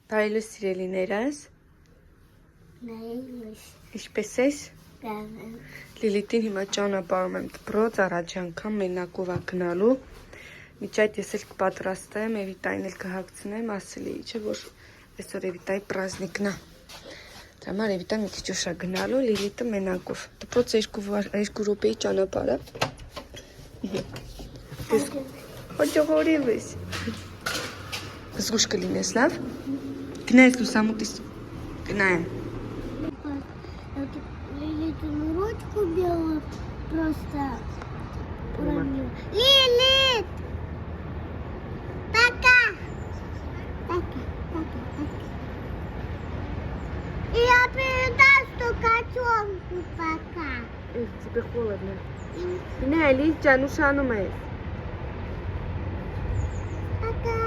Բարելույս սիրելիներս։ Ինչպես ես։ Լիլիթին հիմա ճանապարհում եմ դպրոց, առաջ անգամ մենակով ա գնալու։ Մինչ այդ ես էլ կպատրաստեմ, Էվիտային էլ կհագցնեմ, ասել էի, չէ՞ որ այսօր Էվիտայի պրազնիկն է։ Դրա համար Էվիտան մի քիչ ուշ ա գնալու, Լիլիթը մենակով։ Դպրոց 2 րոպեի ճանապարհ է։ Հաջողորիվես։ Զգուշ կլինես, լավ։ Գնայս լուսամուտից գնայեմ։ Лилит ручку белую просто уронила. Лилит! Пока! Пока. И я передаст котенку пока. Эй, тебе холодно. Не, Лиза, ну шану мэй. Пока.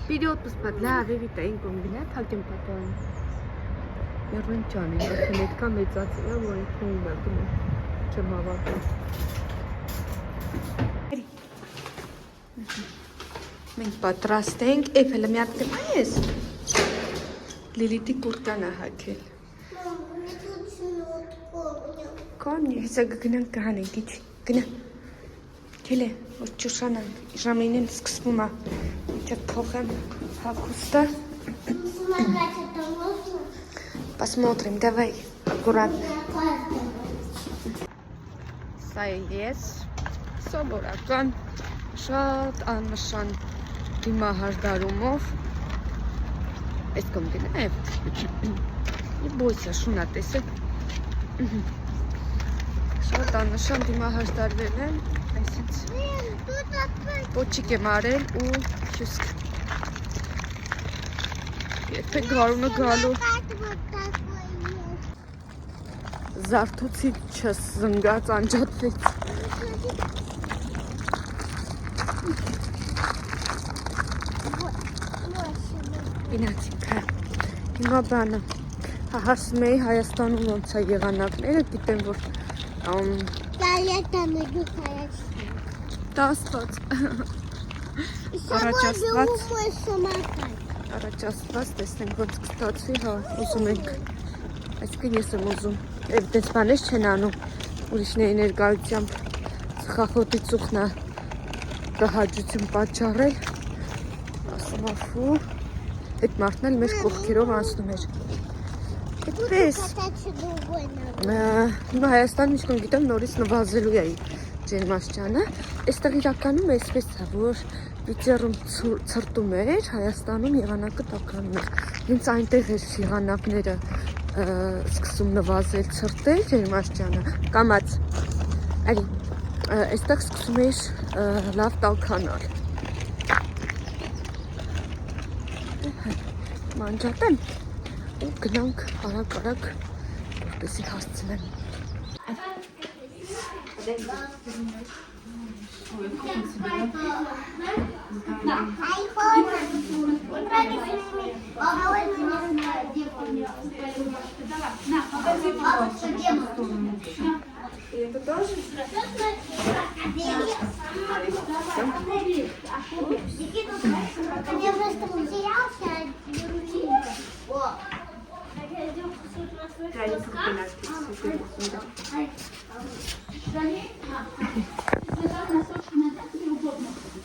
Вперед посмотрела, Эвитային կոմբինատ հագեմ պատան։ Երնչան է, արդեն այդքան մեծացել է, որ այդքան է գնում։ Չեմ հավատում։ Մենք պատրաստ ենք, Էփելը մի հատ կնայես։ Լիլիթի կուրտկան է հագել։ Կոնի, հեսա գնանք կհանենք, իչ, գնա։ Քելե, որ չուշանանք, ժամերին սկսվում է։ Сейчас փոխեմ հագուստը։ Посмотрим, давай, аккуратно. Սա է ես, սովորական, շատ աննշան դիմահարդարումով։ Այս կոմբինա է։ Մի բույսը շունա տեսեք։ Շատ աննշան դիմահարդարվել եմ, այսինց պոչիկ եմ արել ու հյուսք։ Երբեք գարունը գալու զարթուցի չս զնգած անջատվեց։ Գնացինք, հիմա բանը, հասում էի Հայաստանում ոնց է եղանակները, գիտեմ, որ տասված առաջաստված տեսնենք ոնց կստացվի, հա, ուզում ենք, այսինքն ես եմ ուզում, այդպես բանես չեն անում, ուրիշների ներկայությամբ ծխախոտի ծուխն է կհաջություն պատճառել, ասում աֆու, այդ մարդն էլ մեր կողքերով անցնում էր, այդպես, հիմա Հայաստան միշկոն գիտեմ նորից նվազելու էի ջերմաստիճանը, այստեղ իրականում այսպես է, որ Վիճեռում ցրտում էր, Հայաստանում եղանակը տաքանում էր, հենց այնտեղ էր եղանակները սկսում նվազել ցրտել ջերմաստիճանը, կամաց, արի, այստեղ սկսում էր լավ տաքանալ, մանջատեմ ու գնանք արագ, որպեսի հասցնեմ։ Это тоже? Я просто потерялся,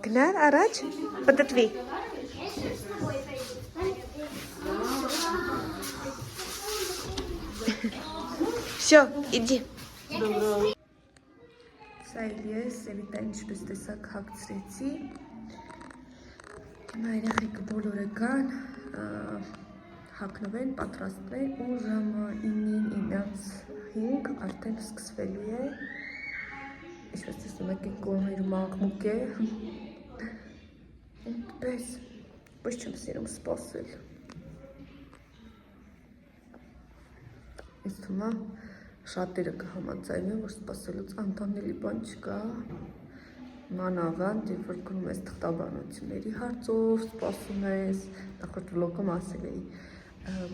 Գնար առաջ, պտտվի։ Всё, иди. Սա ես Էվիտային ինչպես տեսակ հագցրեցի։ Հիմա երեխեքը բոլորը կան, հագնվեն, պատրաստվեն ու ժամը 9:05 արդեն սկսվելու է։ Ինչպես տեսնում եք, կողմերում աղմուկ է։ Այդպես, ոչ չեմ սիրում սպասել։ Ինձ թվում է շատերը կհամաձայնեն, որ սպասելուց անտանելի բան չկա։ Մանավանդ, երբ որ գնում ես թղթաբանությունների հարցով, սպասում ես, նախորդ վլոգում ասել էի,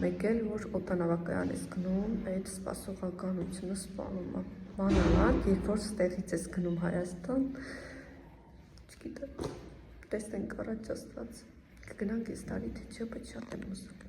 մեկ էլ որ օդանավակայան ես գնում, այդ սպասողականությունը սպանում է։ Բանալան, երբ որ ստեղից ես գնում Հայաստան, չգիտեմ, տեսնենք առաջ աստված, կգնանք այս տարի, թե չէ, բայց շատ եմ ուզում։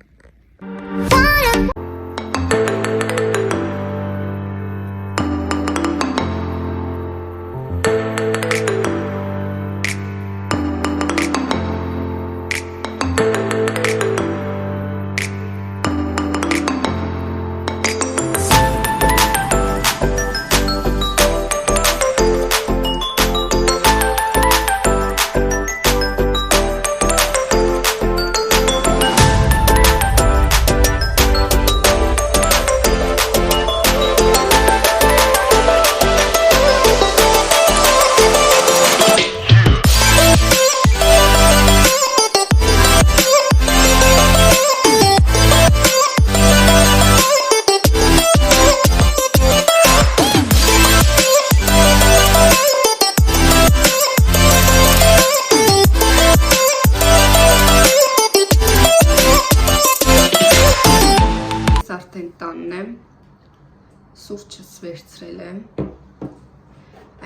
Սուրճս վերցրել եմ,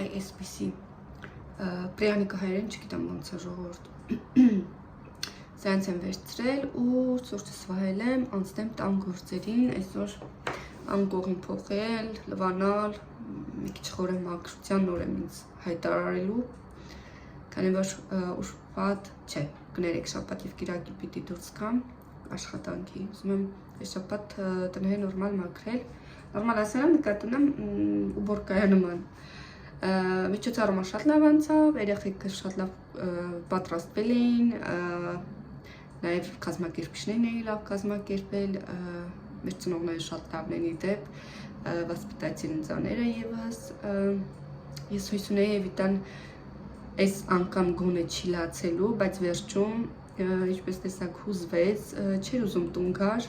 այ այսպիսի պրյանիկը հայերեն չգիտեմ ոնց է ժողովուրդ, սրանց եմ վերցրել ու սուրճս վահել եմ, անցնեմ տան գործերին, այսօր անկողին փոխել, լվանալ, մի քիչ խորը մաքրության նոր եմ ինձ հայտարարելու, քանի որ ուրբաթ չէ, կներեք շաբաթ և կիրակի պիտի դուրս գամ աշխատանքի, ուզում եմ այս շաբաթ տնահեն նորմալ մաքրել, նորմալ ասեմ նկատում եմ ուբորկայա նման, միջոցառումը շատ լավ անցավ, երեխեքը շատ լավ պատրաստվել էին, նաև կազմակերպիչներն էին լավ կազմակերպել, մեր ծնողները շատ լավն են ի դեպ, վասպիտացին ընձաները ևս, ես հույս ունեի Էվիտան այս անգամ գոնե չի լացելու, բայց վերջում, ինչպես տեսակ հուզվեց, չէր ուզում տուն գար,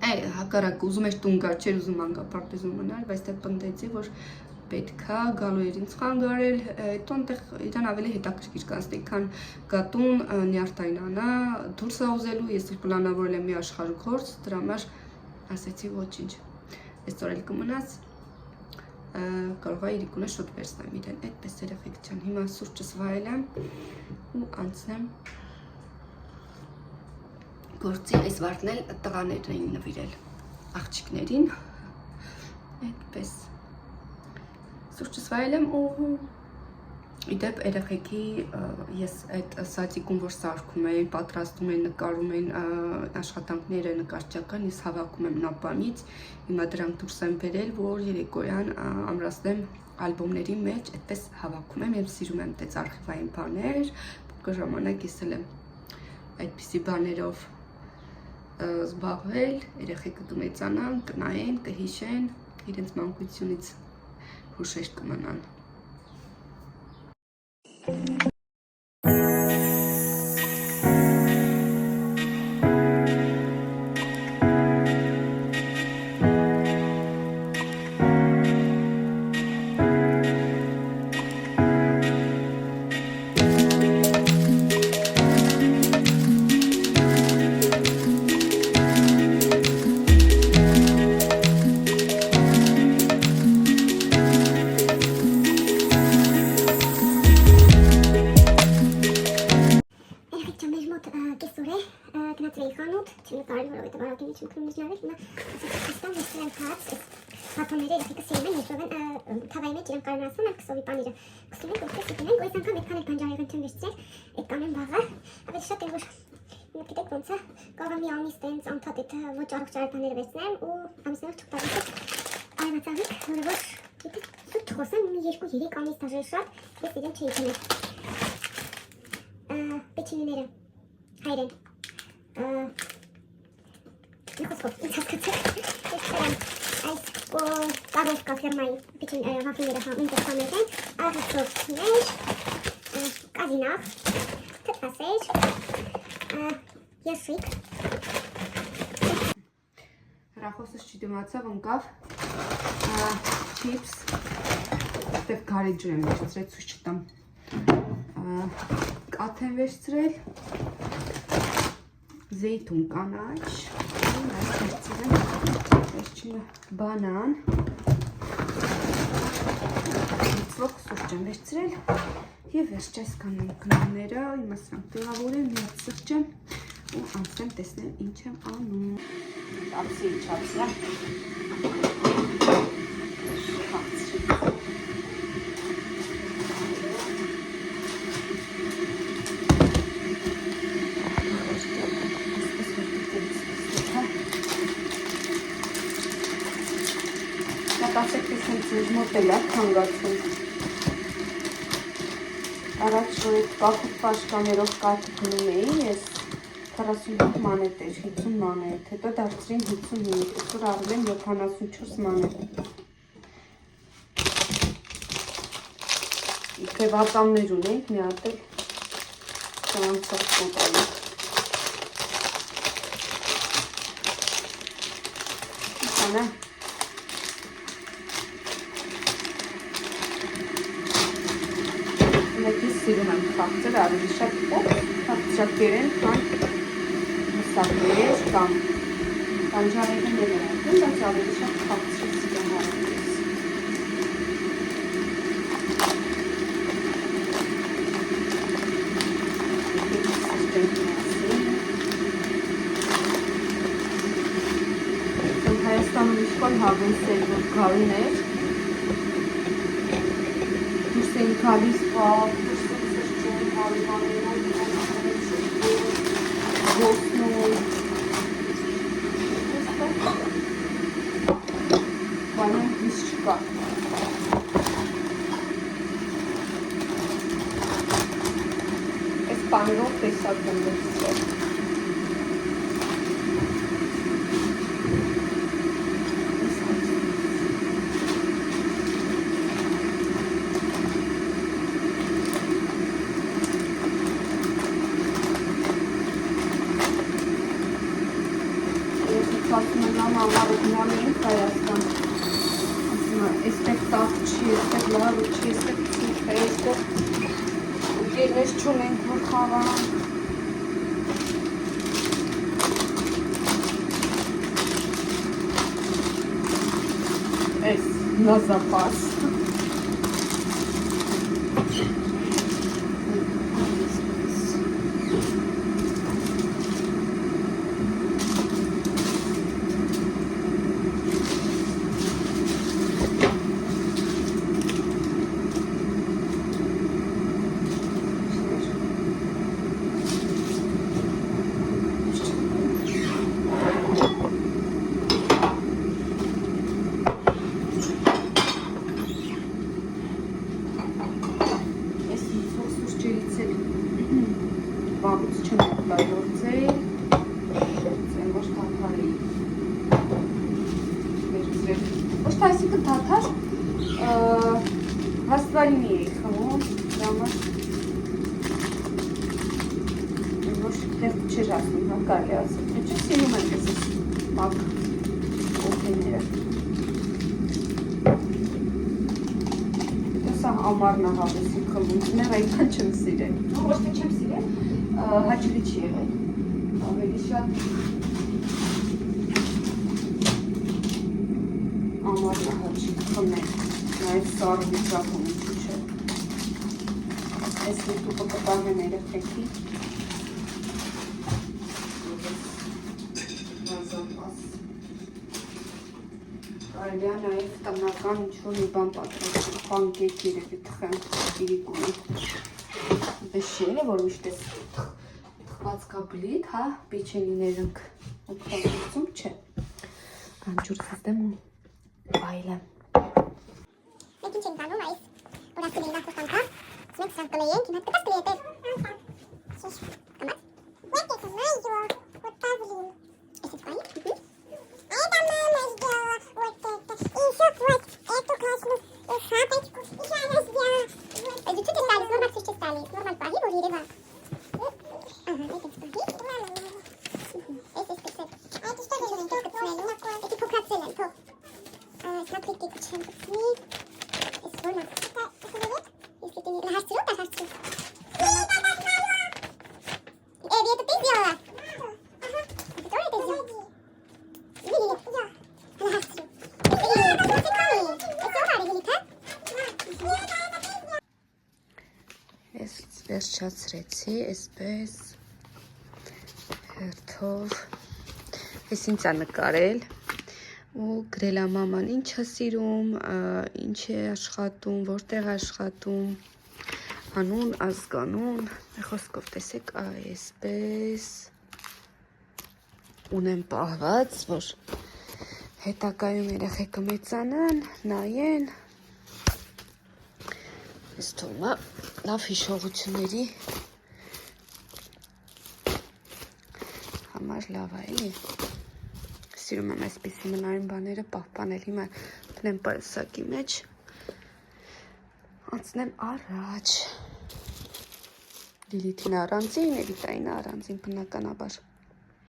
հակառակ ուզում էր տուն գար, չէր ուզում անգապարտեզում մնալ, բայց դե պնդեցի, որ պետքա գալու էր ինձ խանգարել, հետո այնտեղ իրան ավելի հետաքրքիր կանցնի, քան գատուն նյարդայնանա, դուրս է ուզելու, ես էլ պլանավորել եմ մի աշխարհ գործ, դրա համար ասեցի ոչինչ, այսօր էլ կմնաց, կարող է իրիկունը շուտ վերցնեմ իրեն, այդպես երեխեք ջան, հիմա սուրճս վայել եմ ու անցնեմ գործի այս վարդն էլ տղաներն էին նվիրել աղջիկներին, այդպես սուրճս վայել եմ ու իդեպ երեխեքի ես այդ սատիկում, որ սարքում էին, պատրաստում են, նկարում են աշխատանքները նկարչական, ես հավաքում եմ նապանից, հիմա դրանք դուրս եմ բերել, որ երեկոյան ամրացնեմ ալբոմների մեջ, այդպես հավաքում եմ, ես սիրում եմ այդպես արխիվային բաներ, փոքր ժամանակ ես էլ եմ այդպիսի բաներով զբաղվել, երեխեքը կմեծանան, կնայեն, կհիշեն, իրենց մանկությունից հուշեր կմնան։ Պատոնները երեխեքը սիրում են, երկրորդ թավայի մեջ իրենք կարողացան կսովի պանիրը կսում են, որպես սիկին են, այս անգամ այդքան էլ բանջարեղեն չեմ վերցրել, այդ կանեմ վաղը, ավելի շատ է, որ գիտեք ոնց է, կարող եմ մի ամիս տենց անթատ այդ ոչ առողջ արարքները վերցնեմ ու ամիսներով չպտագեցեք արևածաղիկ, որը որ գիտեք սուտ չխոսեմ, մի 2-3 ամիս դաժել շատ, ես իրեն չէի թնել պեչինիները, հայրեն, մի խոսքով, ինձ հասկացեք, այս կարոշկա ֆիրմայի վախիները ինտեղ համեր են, առուսովներ, կազինախ, թթասեր, եսիկ։ Հրախոսս չդիմացավ, ընկավ, չիպս, այդտեղ գարեջուր եմ վերցրել, ցույց չտամ, կաթ եմ վերցրել, զեյթուն կանաչ, Բանան ծլոք սուրճ եմ վերցրել և վերջ այս կանեմ կնոները իմը սրանք տեղավորեմ, միատ սրճեմ ու անցնեմ տեսնել ինչ եմ անում ապսի իչապսիա Կասեք ես հենց ինձ մոտել է կանգացում առաջ որ այդ կախուտ պաշկաներով կաթ գնում էի ես 45 մանետ էր, 50 մանետ, հետո դարձրին 55, այսօր առել եմ 74 մանետ իքեվատամներ ունենք, մի հատ էլ սրանցով կոտալիք Կանա Մեկից սիրում եմ խաղցել ավելի շատ խաղցակեր են, կան մսակներ կամ բանջարեղեններ են ատում, բայց ավելի շատ խաղցել սիրում հարավես։ Հայաստանում իշկոն հավենսել, որ գալին էր, դուրս էին գալիս պավ, դուրս էին սրճում, հարիվաներով, ոսնում, բանյան հիս չկա։ Այս պանիրով տեսակ եմ վերցրել։ Ես չունենք որ խաղան Այս на запас Հաստվարիմի էի խմում, դրամը ոչ տեղ չեր ասում, հա կարելի ասել, թե չէ սիրում են ես մակ օգեները Եսա ամարնա հավեսի խմում, ներ այնքան չեմ սիրել, ոչ թե չեմ սիրել, հաճելի չի եղել, ավելի շատ ամարնա հաճի խմել Այդ սարը վիճակում ինչու չէ Այս լիտուպը կտարվեն երեխեքի Կարելի է նաև տնական ինչ-որ մի բան պատրաստել Պանկեկ երևի թխեմ իրիկունի Դե շել է, որ միշտ ես թխված կա բլիթ, հա, պիչենիներ ենք Ոտխաղործում չէ Անջուր սիստեմ ու բայլեմ Մեկին չենք անում այս որասիլի նախորդ անգամ մենք սրանք կլեյենք, իմ հետ կտաս կլեյ էտեր Շիշ, կմաց Մեկ ես նայյո, որ տավլին Ես էտ կայի Это мама сделала вот это И еще вот эту красную шапочку Еще она сделала Дичуты стали, нормаль сырче стали Нормаль паги, որ երևա Ага, это спаги Это спецет А это что же ենք կծնելու Эти փոքրացել են, թող Սնապրիկի կչեմ կծնի Ես որնա Это вывод? Если ты не нахарчил, то нахарчил Эви, это ты сделала? Ага Это тоже ты сделала? վերջացրեցի, այսպես հերթով, ես ինձ է նկարել ու գրել է մաման ինչ է սիրում, ինչ է աշխատում, որտեղ է աշխատում, անուն, ազգանուն, խոսքով տեսեք այսպես ունեմ պահված, որ հետագայում երեխեքը մեծանան, նայեն, ես թվում է լավ հիշողությունների համար լավ է, էլի։ Սիրում եմ այսպիսի մնայուն բաները պահպանել, հիմա տնեմ պայուսակի մեջ, անցնեմ առաջ, Լիլիթին առանձին, Էվիտային առանձին բնականաբար։